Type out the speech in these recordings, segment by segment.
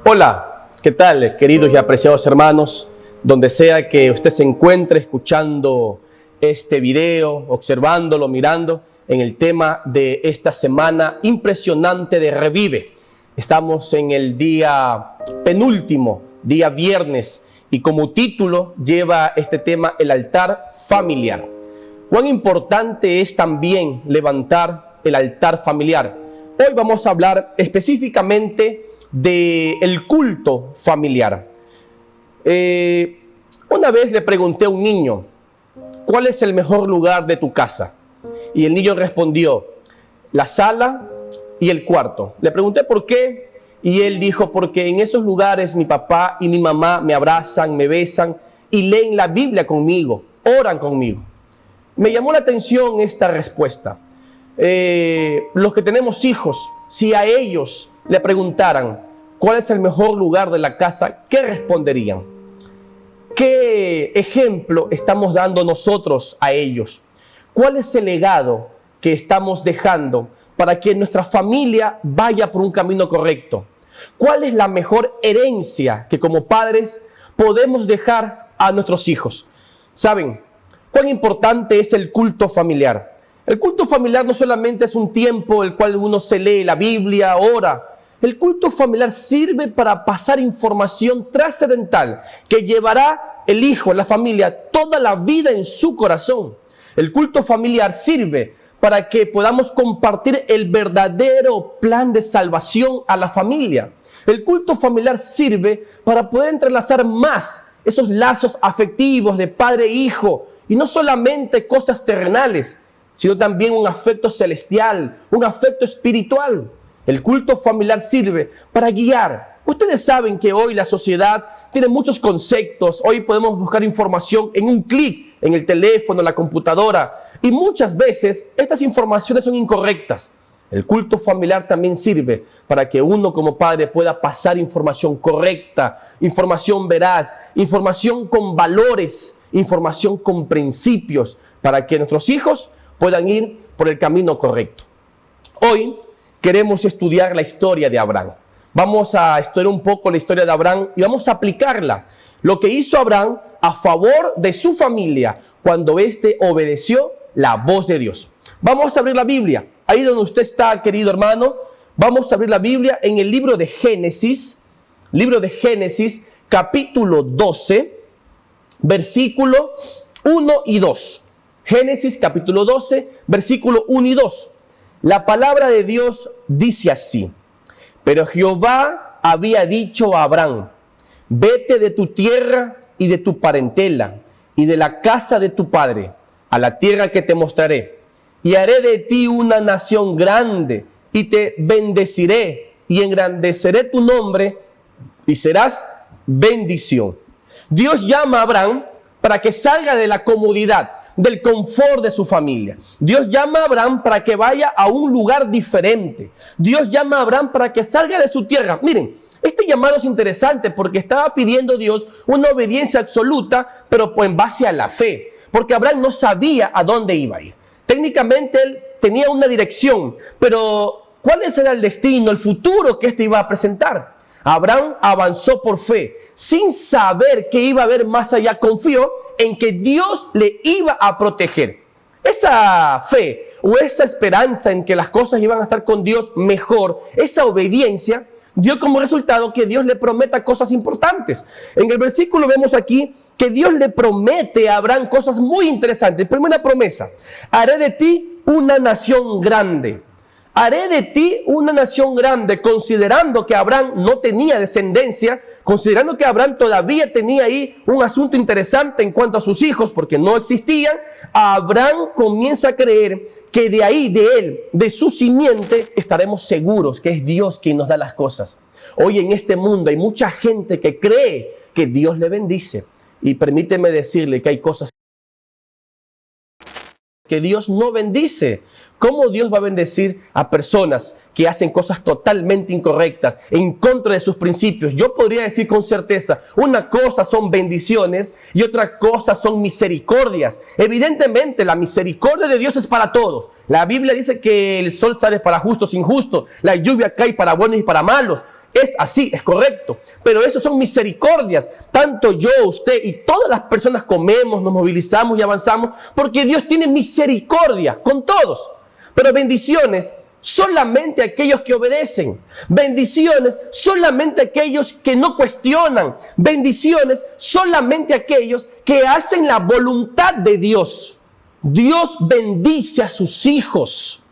Hola, ¿qué tal, queridos y apreciados hermanos? Donde sea que usted se encuentre escuchando este video, observándolo, mirando en el tema de esta semana impresionante de Revive. Estamos en el día penúltimo, día viernes, y como título lleva este tema el altar familiar. Cuán importante es también levantar el altar familiar. Hoy vamos a hablar específicamente del culto familiar. Una vez le pregunté a un niño, ¿cuál es el mejor lugar de tu casa? Y el niño respondió, la sala y el cuarto. Le pregunté por qué, y él dijo, porque en esos lugares mi papá y mi mamá me abrazan, me besan y leen la Biblia conmigo, oran conmigo. Me llamó la atención esta respuesta. Los que tenemos hijos, si a ellos le preguntaran cuál es el mejor lugar de la casa, ¿qué responderían? ¿Qué ejemplo estamos dando nosotros a ellos? ¿Cuál es el legado que estamos dejando para que nuestra familia vaya por un camino correcto? ¿Cuál es la mejor herencia que como padres podemos dejar a nuestros hijos? ¿Saben cuán importante es el culto familiar? El culto familiar no solamente es un tiempo en el cual uno se lee la Biblia, ora. El culto familiar sirve para pasar información trascendental que llevará el hijo, la familia, toda la vida en su corazón. El culto familiar sirve para que podamos compartir el verdadero plan de salvación a la familia. El culto familiar sirve para poder entrelazar más esos lazos afectivos de padre e hijo, y no solamente cosas terrenales, sino también un afecto celestial, un afecto espiritual. El culto familiar sirve para guiar. Ustedes saben que hoy la sociedad tiene muchos conceptos. Hoy podemos buscar información en un clic, en el teléfono, en la computadora. Y muchas veces estas informaciones son incorrectas. El culto familiar también sirve para que uno como padre pueda pasar información correcta, información veraz, información con valores, información con principios, para que nuestros hijos puedan ir por el camino correcto. Hoy queremos estudiar la historia de Abraham. Vamos a estudiar un poco la historia de Abraham y vamos a aplicarla. Lo que hizo Abraham a favor de su familia cuando éste obedeció la voz de Dios. Vamos a abrir la Biblia. Ahí donde usted está, querido hermano, vamos a abrir la Biblia en el libro de Génesis, capítulo 12, versículo 1 y 2. Génesis capítulo 12, versículo 1 y 2. La palabra de Dios dice así: pero Jehová había dicho a Abraham, vete de tu tierra y de tu parentela y de la casa de tu padre, a la tierra que te mostraré, y haré de ti una nación grande, y te bendeciré, y engrandeceré tu nombre, y serás bendición. Dios llama a Abraham para que salga de la comodidad, del confort de su familia. Dios llama a Abraham para que vaya a un lugar diferente. Dios llama a Abraham para que salga de su tierra. Miren, este llamado es interesante porque estaba pidiendo Dios una obediencia absoluta, pero en base a la fe, porque Abraham no sabía a dónde iba a ir. Técnicamente él tenía una dirección, pero ¿cuál era el destino, el futuro que éste iba a presentar? Abraham avanzó por fe, sin saber que iba a haber más allá. Confió en que Dios le iba a proteger. Esa fe o esa esperanza en que las cosas iban a estar con Dios mejor, esa obediencia, dio como resultado que Dios le prometa cosas importantes. En el versículo vemos aquí que Dios le promete a Abraham cosas muy interesantes. Primera promesa: haré de ti una nación grande. Haré de ti una nación grande, considerando que Abraham no tenía descendencia, considerando que Abraham todavía tenía ahí un asunto interesante en cuanto a sus hijos, porque no existían. Abraham comienza a creer que de ahí, de él, de su simiente, estaremos seguros que es Dios quien nos da las cosas. Hoy en este mundo hay mucha gente que cree que Dios le bendice, y permíteme decirle que hay cosas que Dios no bendice. ¿Cómo Dios va a bendecir a personas que hacen cosas totalmente incorrectas, en contra de sus principios? Yo podría decir con certeza, una cosa son bendiciones y otra cosa son misericordias. Evidentemente, la misericordia de Dios es para todos. La Biblia dice que el sol sale para justos e injustos, la lluvia cae para buenos y para malos. Es así, es correcto. Pero eso son misericordias. Tanto yo, usted y todas las personas comemos, nos movilizamos y avanzamos porque Dios tiene misericordia con todos. Pero bendiciones solamente aquellos que obedecen. Bendiciones solamente aquellos que no cuestionan. Bendiciones solamente aquellos que hacen la voluntad de Dios. Dios bendice a sus hijos.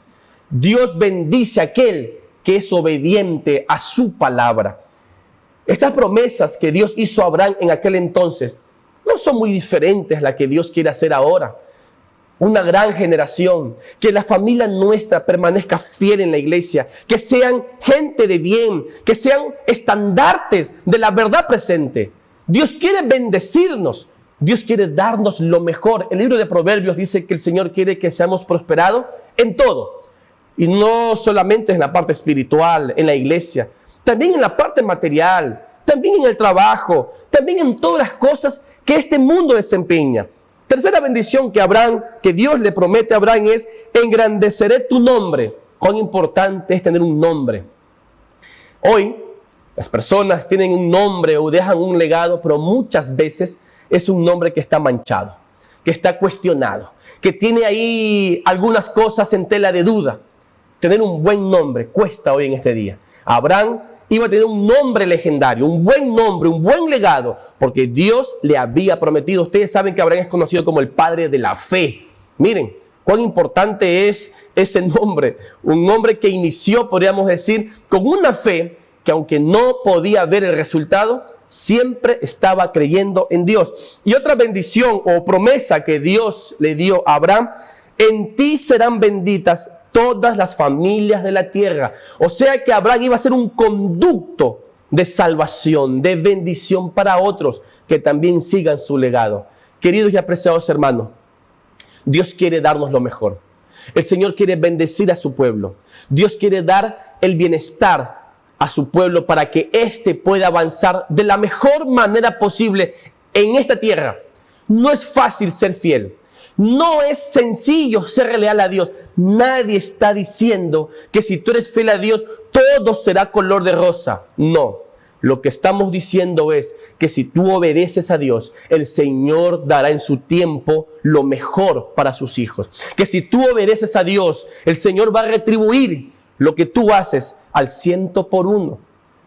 Dios bendice a aquel que es obediente a su palabra. Estas promesas que Dios hizo a Abraham en aquel entonces no son muy diferentes a las que Dios quiere hacer ahora. Una gran generación, que la familia nuestra permanezca fiel en la iglesia, que sean gente de bien, que sean estandartes de la verdad presente. Dios quiere bendecirnos, Dios quiere darnos lo mejor. El libro de Proverbios dice que el Señor quiere que seamos prosperados en todo. Y no solamente en la parte espiritual, en la iglesia, también en la parte material, también en el trabajo, también en todas las cosas que este mundo desempeña. Tercera bendición que Dios le promete a Abraham es: engrandeceré tu nombre. Cuán importante es tener un nombre. Hoy las personas tienen un nombre o dejan un legado, pero muchas veces es un nombre que está manchado, que está cuestionado, que tiene ahí algunas cosas en tela de duda. Tener un buen nombre cuesta hoy en este día. Abraham iba a tener un nombre legendario, un buen nombre, un buen legado, porque Dios le había prometido. Ustedes saben que Abraham es conocido como el padre de la fe. Miren cuán importante es ese nombre. Un nombre que inició, podríamos decir, con una fe que, aunque no podía ver el resultado, siempre estaba creyendo en Dios. Y otra bendición o promesa que Dios le dio a Abraham: en ti serán benditas todas las familias de la tierra. O sea que Abraham iba a ser un conducto de salvación, de bendición para otros que también sigan su legado. Queridos y apreciados hermanos, Dios quiere darnos lo mejor. El Señor quiere bendecir a su pueblo. Dios quiere dar el bienestar a su pueblo para que éste pueda avanzar de la mejor manera posible en esta tierra. No es fácil ser fiel. No es sencillo ser leal a Dios. Nadie está diciendo que si tú eres fiel a Dios, todo será color de rosa. No. Lo que estamos diciendo es que si tú obedeces a Dios, el Señor dará en su tiempo lo mejor para sus hijos. Que si tú obedeces a Dios, el Señor va a retribuir lo que tú haces al 100%.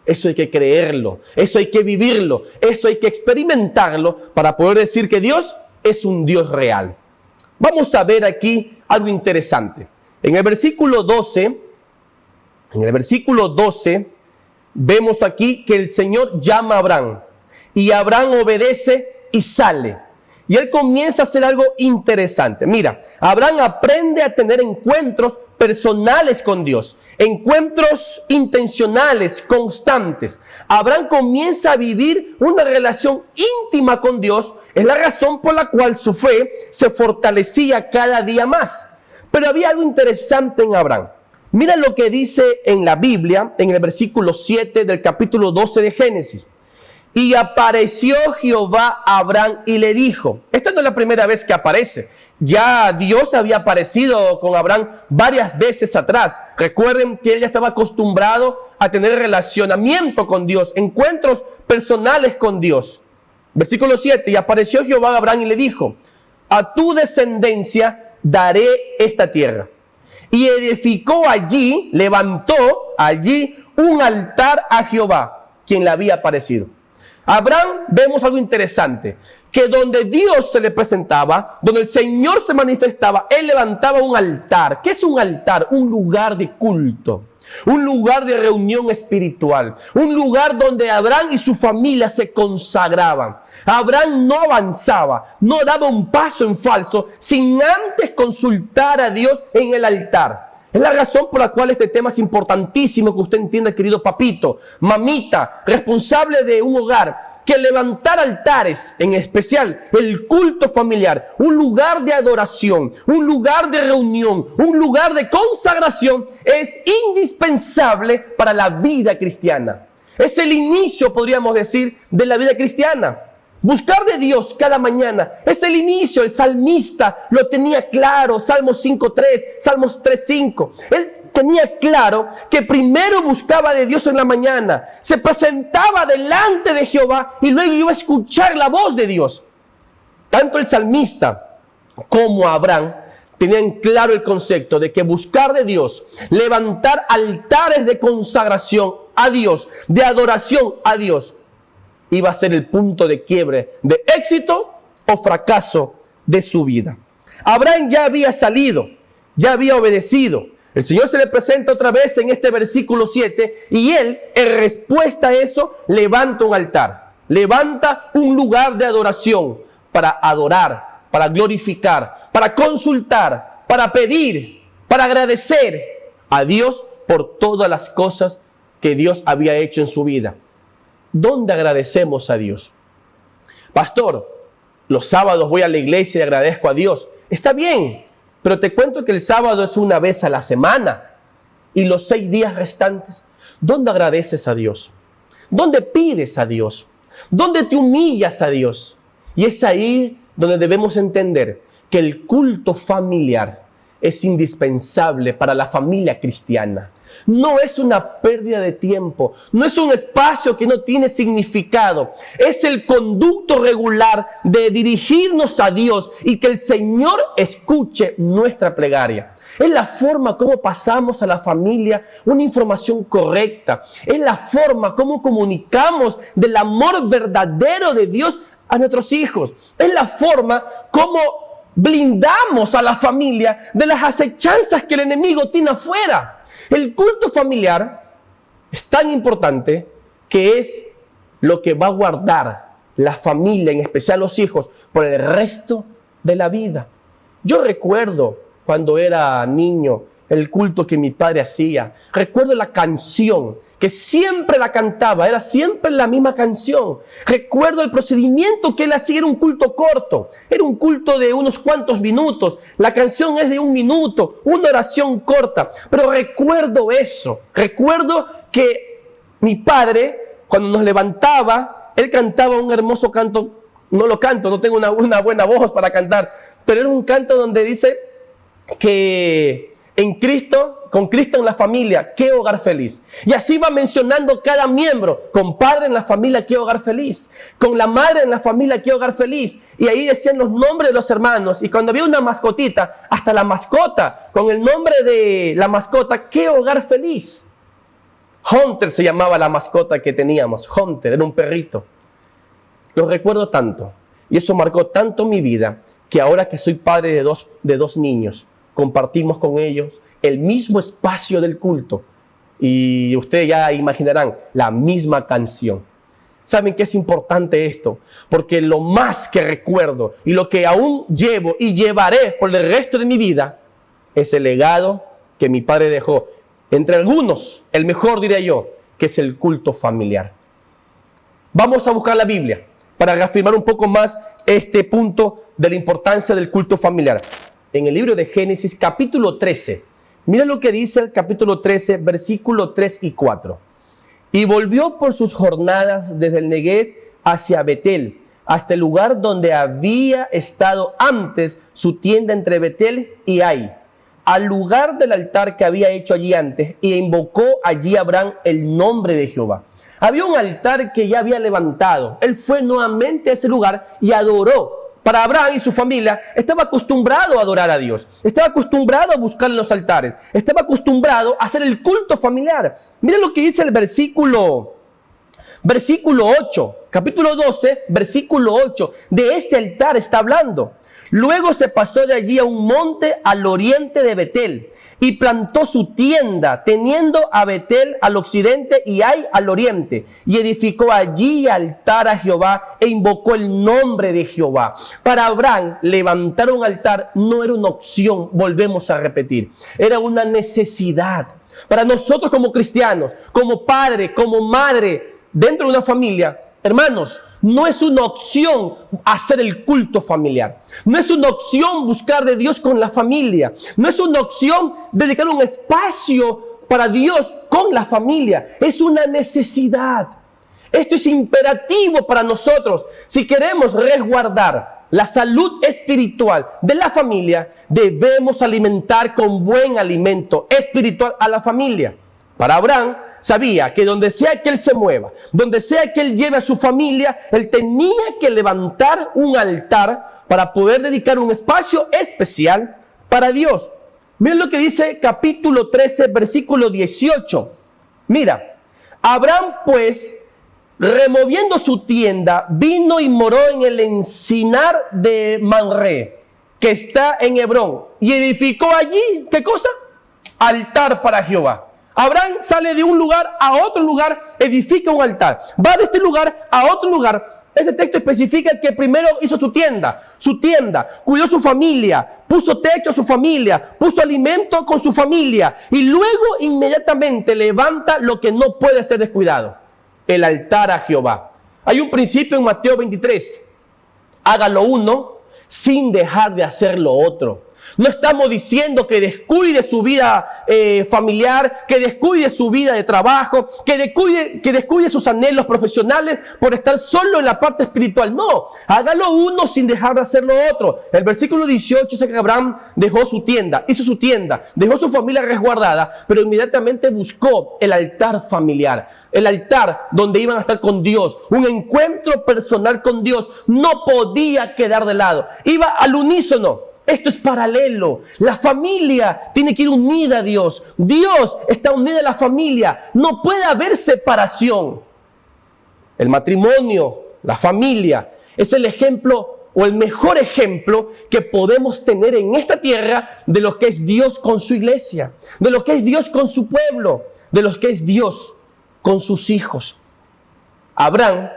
Eso hay que creerlo, eso hay que vivirlo, eso hay que experimentarlo para poder decir que Dios es un Dios real. Vamos a ver aquí algo interesante. En el versículo 12, vemos aquí que el Señor llama a Abraham. Y Abraham obedece y sale. Y él comienza a hacer algo interesante. Mira, Abraham aprende a tener encuentros personales con Dios. Encuentros intencionales, constantes. Abraham comienza a vivir una relación íntima con Dios. Es la razón por la cual su fe se fortalecía cada día más. Pero había algo interesante en Abraham. Mira lo que dice en la Biblia, en el versículo 7 del capítulo 12 de Génesis. Y apareció Jehová a Abraham y le dijo. Esta no es la primera vez que aparece. Ya Dios había aparecido con Abraham varias veces atrás. Recuerden que él ya estaba acostumbrado a tener relacionamiento con Dios, encuentros personales con Dios. Versículo 7. Y apareció Jehová a Abraham y le dijo: a tu descendencia daré esta tierra. Y edificó allí, levantó allí un altar a Jehová, quien le había aparecido. Abraham, vemos algo interesante, que donde Dios se le presentaba, donde el Señor se manifestaba, él levantaba un altar. ¿Qué es un altar? Un lugar de culto, un lugar de reunión espiritual, un lugar donde Abraham y su familia se consagraban. Abraham no avanzaba, no daba un paso en falso sin antes consultar a Dios en el altar. Es la razón por la cual este tema es importantísimo que usted entienda, querido papito, mamita, responsable de un hogar, que levantar altares, en especial el culto familiar, un lugar de adoración, un lugar de reunión, un lugar de consagración, es indispensable para la vida cristiana. Es el inicio, podríamos decir, de la vida cristiana. Buscar de Dios cada mañana es el inicio. El salmista lo tenía claro. Salmos 5.3, Salmos 3.5. Él tenía claro que primero buscaba de Dios en la mañana. Se presentaba delante de Jehová y luego iba a escuchar la voz de Dios. Tanto el salmista como Abraham tenían claro el concepto de que buscar de Dios, levantar altares de consagración a Dios, de adoración a Dios, iba a ser el punto de quiebre de éxito o fracaso de su vida. Abraham ya había salido, ya había obedecido. El Señor se le presenta otra vez en este versículo 7 y él, en respuesta a eso, levanta un altar, levanta un lugar de adoración para adorar, para glorificar, para consultar, para pedir, para agradecer a Dios por todas las cosas que Dios había hecho en su vida. ¿Dónde agradecemos a Dios? Pastor, los sábados voy a la iglesia y agradezco a Dios. Está bien, pero te cuento que el sábado es una vez a la semana y los 6 días restantes, ¿dónde agradeces a Dios? ¿Dónde pides a Dios? ¿Dónde te humillas a Dios? Y es ahí donde debemos entender que el culto familiar es indispensable para la familia cristiana. No es una pérdida de tiempo, no es un espacio que no tiene significado. Es el conducto regular de dirigirnos a Dios y que el Señor escuche nuestra plegaria. Es la forma como pasamos a la familia una información correcta. Es la forma como comunicamos del amor verdadero de Dios a nuestros hijos. Es la forma como blindamos a la familia de las acechanzas que el enemigo tiene afuera. El culto familiar es tan importante que es lo que va a guardar la familia, en especial los hijos, por el resto de la vida. Yo recuerdo cuando era niño el culto que mi padre hacía. Recuerdo la canción que siempre la cantaba, era siempre la misma canción. Recuerdo el procedimiento que él hacía, era un culto corto, era un culto de unos cuantos minutos. La canción es de 1 minuto, una oración corta, pero recuerdo eso. Recuerdo que mi padre, cuando nos levantaba, él cantaba un hermoso canto. No lo canto, no tengo una buena voz para cantar, pero era un canto donde dice que en Cristo, con Cristo en la familia, qué hogar feliz. Y así va mencionando cada miembro. Con padre en la familia, qué hogar feliz. Con la madre en la familia, qué hogar feliz. Y ahí decían los nombres de los hermanos. Y cuando había una mascotita, hasta la mascota, con el nombre de la mascota, qué hogar feliz. Hunter se llamaba la mascota que teníamos. Hunter, era un perrito. Lo recuerdo tanto. Y eso marcó tanto mi vida, que ahora que soy padre de dos niños, compartimos con ellos el mismo espacio del culto. Y ustedes ya imaginarán la misma canción. ¿Saben qué es importante esto? Porque lo más que recuerdo y lo que aún llevo y llevaré por el resto de mi vida es el legado que mi padre dejó. Entre algunos, el mejor diría yo, que es el culto familiar. Vamos a buscar la Biblia para reafirmar un poco más este punto de la importancia del culto familiar. En el libro de Génesis, capítulo 13. Mira lo que dice el capítulo 13, versículo 3 y 4. Y volvió por sus jornadas desde el Neguev hacia Betel, hasta el lugar donde había estado antes su tienda entre Betel y Ai, al lugar del altar que había hecho allí antes, y invocó allí Abraham el nombre de Jehová. Había un altar que ya había levantado. Él fue nuevamente a ese lugar y adoró. Para Abraham y su familia, estaba acostumbrado a adorar a Dios. Estaba acostumbrado a buscar en los altares. Estaba acostumbrado a hacer el culto familiar. Miren lo que dice el versículo 8. Capítulo 12, versículo 8. De este altar está hablando. Luego se pasó de allí a un monte al oriente de Betel y plantó su tienda, teniendo a Betel al occidente y Ai al oriente, y edificó allí altar a Jehová e invocó el nombre de Jehová. Para Abraham, levantar un altar no era una opción, volvemos a repetir, era una necesidad. Para nosotros como cristianos, como padre, como madre, dentro de una familia, hermanos, no es una opción hacer el culto familiar. No es una opción buscar de Dios con la familia. No es una opción dedicar un espacio para Dios con la familia. Es una necesidad. Esto es imperativo para nosotros. Si queremos resguardar la salud espiritual de la familia, debemos alimentar con buen alimento espiritual a la familia. Para Abraham, sabía que donde sea que él se mueva, donde sea que él lleve a su familia, él tenía que levantar un altar para poder dedicar un espacio especial para Dios. Miren lo que dice capítulo 13, versículo 18. Mira, Abraham pues, removiendo su tienda, vino y moró en el encinar de Mamre, que está en Hebrón, y edificó allí, ¿qué cosa? Altar para Jehová. Abraham sale de un lugar a otro lugar, edifica un altar. Va de este lugar a otro lugar. Este texto especifica que primero hizo su tienda, cuidó su familia, puso techo a su familia, puso alimento con su familia y luego inmediatamente levanta lo que no puede ser descuidado, el altar a Jehová. Hay un principio en Mateo 23, haga lo uno sin dejar de hacer lo otro. No estamos diciendo que descuide su vida familiar, que descuide su vida de trabajo, que descuide sus anhelos profesionales por estar solo en la parte espiritual. No, hágalo uno sin dejar de hacer lo otro. El versículo 18 dice que Abraham dejó su tienda, hizo su tienda, dejó su familia resguardada, pero inmediatamente buscó el altar familiar, el altar donde iban a estar con Dios, un encuentro personal con Dios. No podía quedar de lado, iba al unísono. Esto es paralelo. La familia tiene que ir unida a Dios. Dios está unida a la familia. No puede haber separación. El matrimonio, la familia, es el ejemplo o el mejor ejemplo que podemos tener en esta tierra de lo que es Dios con su iglesia, de lo que es Dios con su pueblo, de lo que es Dios con sus hijos. Abraham,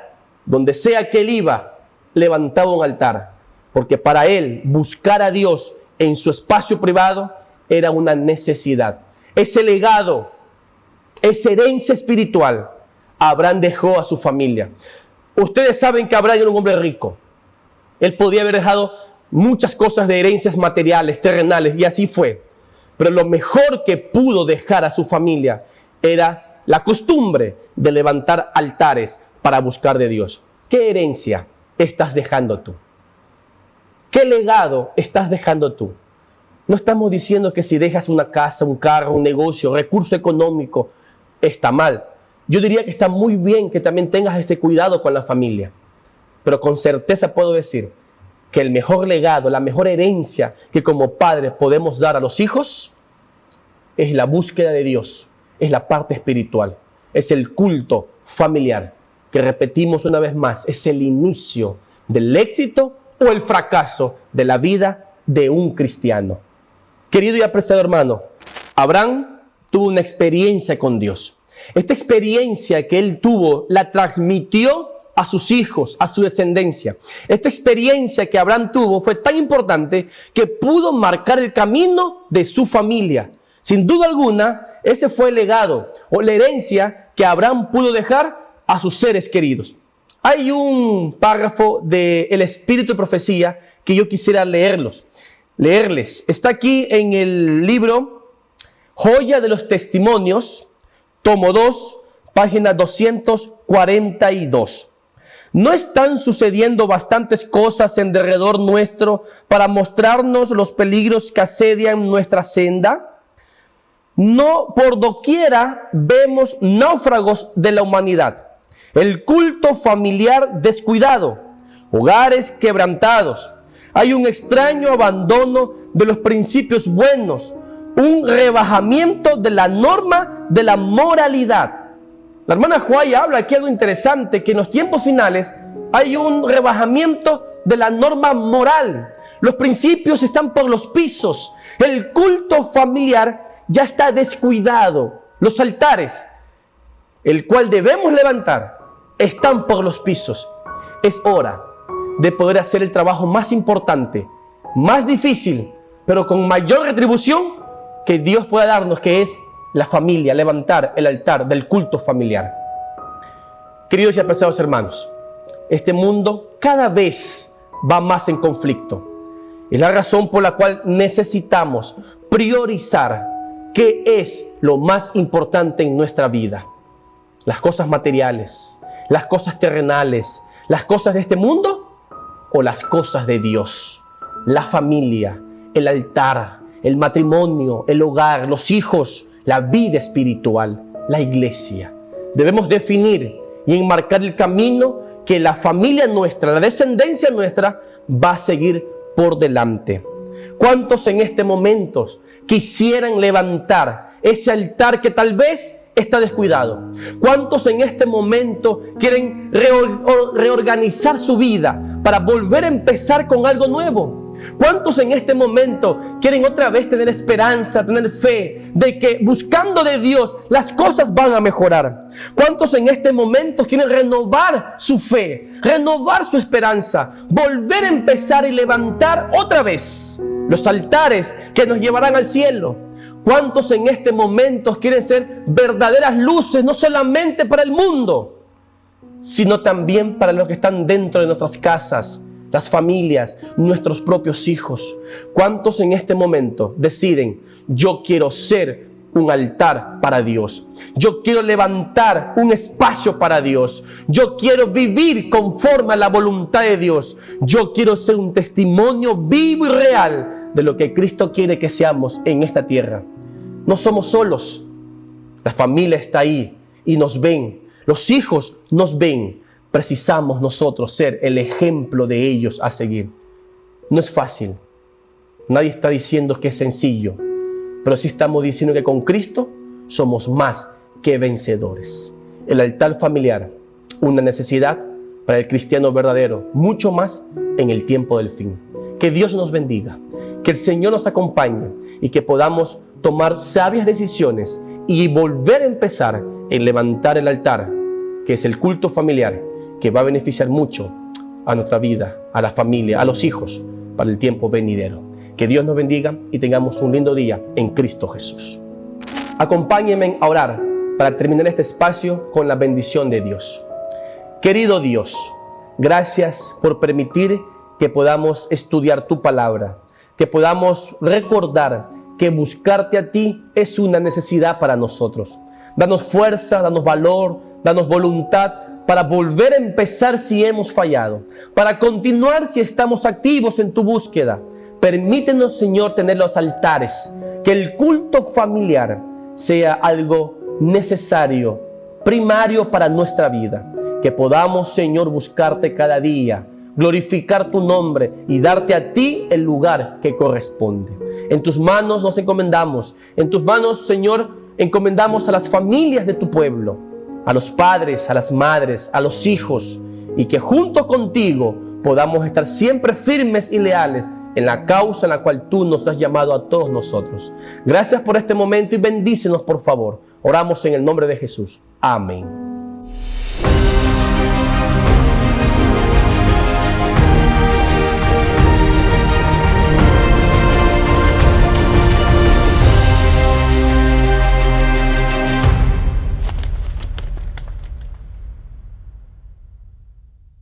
donde sea que él iba, levantaba un altar. Porque para él buscar a Dios en su espacio privado era una necesidad. Ese legado, esa herencia espiritual, Abraham dejó a su familia. Ustedes saben que Abraham era un hombre rico. Él podía haber dejado muchas cosas de herencias materiales, terrenales, y así fue. Pero lo mejor que pudo dejar a su familia era la costumbre de levantar altares para buscar de Dios. ¿Qué herencia estás dejando tú? ¿Qué legado estás dejando tú? No estamos diciendo que si dejas una casa, un carro, un negocio, recurso económico, está mal. Yo diría que está muy bien que también tengas este cuidado con la familia. Pero con certeza puedo decir que el mejor legado, la mejor herencia que como padres podemos dar a los hijos es la búsqueda de Dios, es la parte espiritual, es el culto familiar, que repetimos una vez más, es el inicio del éxito o el fracaso de la vida de un cristiano. Querido y apreciado hermano, Abraham tuvo una experiencia con Dios. Esta experiencia que él tuvo la transmitió a sus hijos, a su descendencia. Esta experiencia que Abraham tuvo fue tan importante que pudo marcar el camino de su familia. Sin duda alguna, ese fue el legado o la herencia que Abraham pudo dejar a sus seres queridos. Hay un párrafo del Espíritu de Profecía que yo quisiera leerles. Está aquí en el libro Joya de los Testimonios, tomo 2, página 242. ¿No están sucediendo bastantes cosas en derredor nuestro para mostrarnos los peligros que asedian nuestra senda? No por doquiera vemos náufragos de la humanidad. El culto familiar descuidado, hogares quebrantados. Hay un extraño abandono de los principios buenos, un rebajamiento de la norma de la moralidad. La hermana Juaya habla aquí algo interesante, que en los tiempos finales hay un rebajamiento de la norma moral. Los principios están por los pisos. El culto familiar ya está descuidado. Los altares, el cual debemos levantar, están por los pisos. Es hora de poder hacer el trabajo más importante, más difícil, pero con mayor retribución que Dios pueda darnos, que es la familia, levantar el altar del culto familiar. Queridos y apreciados hermanos, este mundo cada vez va más en conflicto. Es la razón por la cual necesitamos priorizar qué es lo más importante en nuestra vida. Las cosas materiales, las cosas terrenales, las cosas de este mundo o las cosas de Dios. La familia, el altar, el matrimonio, el hogar, los hijos, la vida espiritual, la iglesia. Debemos definir y enmarcar el camino que la familia nuestra, la descendencia nuestra, va a seguir por delante. ¿Cuántos en este momento quisieran levantar ese altar que tal vez está descuidado? ¿Cuántos en este momento quieren reorganizar su vida para volver a empezar con algo nuevo? ¿Cuántos en este momento quieren otra vez tener esperanza, tener fe de que buscando de Dios las cosas van a mejorar? ¿Cuántos en este momento quieren renovar su fe, renovar su esperanza, volver a empezar y levantar otra vez los altares que nos llevarán al cielo? ¿Cuántos en este momento quieren ser verdaderas luces, no solamente para el mundo, sino también para los que están dentro de nuestras casas, las familias, nuestros propios hijos? ¿Cuántos en este momento deciden, yo quiero ser un altar para Dios? Yo quiero levantar un espacio para Dios. Yo quiero vivir conforme a la voluntad de Dios. Yo quiero ser un testimonio vivo y real de lo que Cristo quiere que seamos en esta tierra. No somos solos. La familia está ahí y nos ven. Los hijos nos ven. Precisamos nosotros ser el ejemplo de ellos a seguir. No es fácil. Nadie está diciendo que es sencillo. Pero sí estamos diciendo que con Cristo somos más que vencedores. El altar familiar, una necesidad para el cristiano verdadero, mucho más en el tiempo del fin. Que Dios nos bendiga, que el Señor nos acompañe y que podamos tomar sabias decisiones y volver a empezar en levantar el altar, que es el culto familiar, que va a beneficiar mucho a nuestra vida, a la familia, a los hijos, para el tiempo venidero. Que Dios nos bendiga y tengamos un lindo día en Cristo Jesús. Acompáñenme a orar para terminar este espacio con la bendición de Dios. Querido Dios, gracias por permitir que podamos estudiar tu palabra, que podamos recordar que buscarte a ti es una necesidad para nosotros. Danos fuerza, danos valor, danos voluntad para volver a empezar si hemos fallado, para continuar si estamos activos en tu búsqueda. Permítenos, Señor, tener los altares, que el culto familiar sea algo necesario, primario para nuestra vida. Que podamos, Señor, buscarte cada día, glorificar tu nombre y darte a ti el lugar que corresponde. En tus manos nos encomendamos. En tus manos, Señor, encomendamos a las familias de tu pueblo, a los padres, a las madres, a los hijos, y que junto contigo podamos estar siempre firmes y leales en la causa en la cual tú nos has llamado a todos nosotros. Gracias por este momento y bendícenos, por favor. Oramos en el nombre de Jesús. Amén.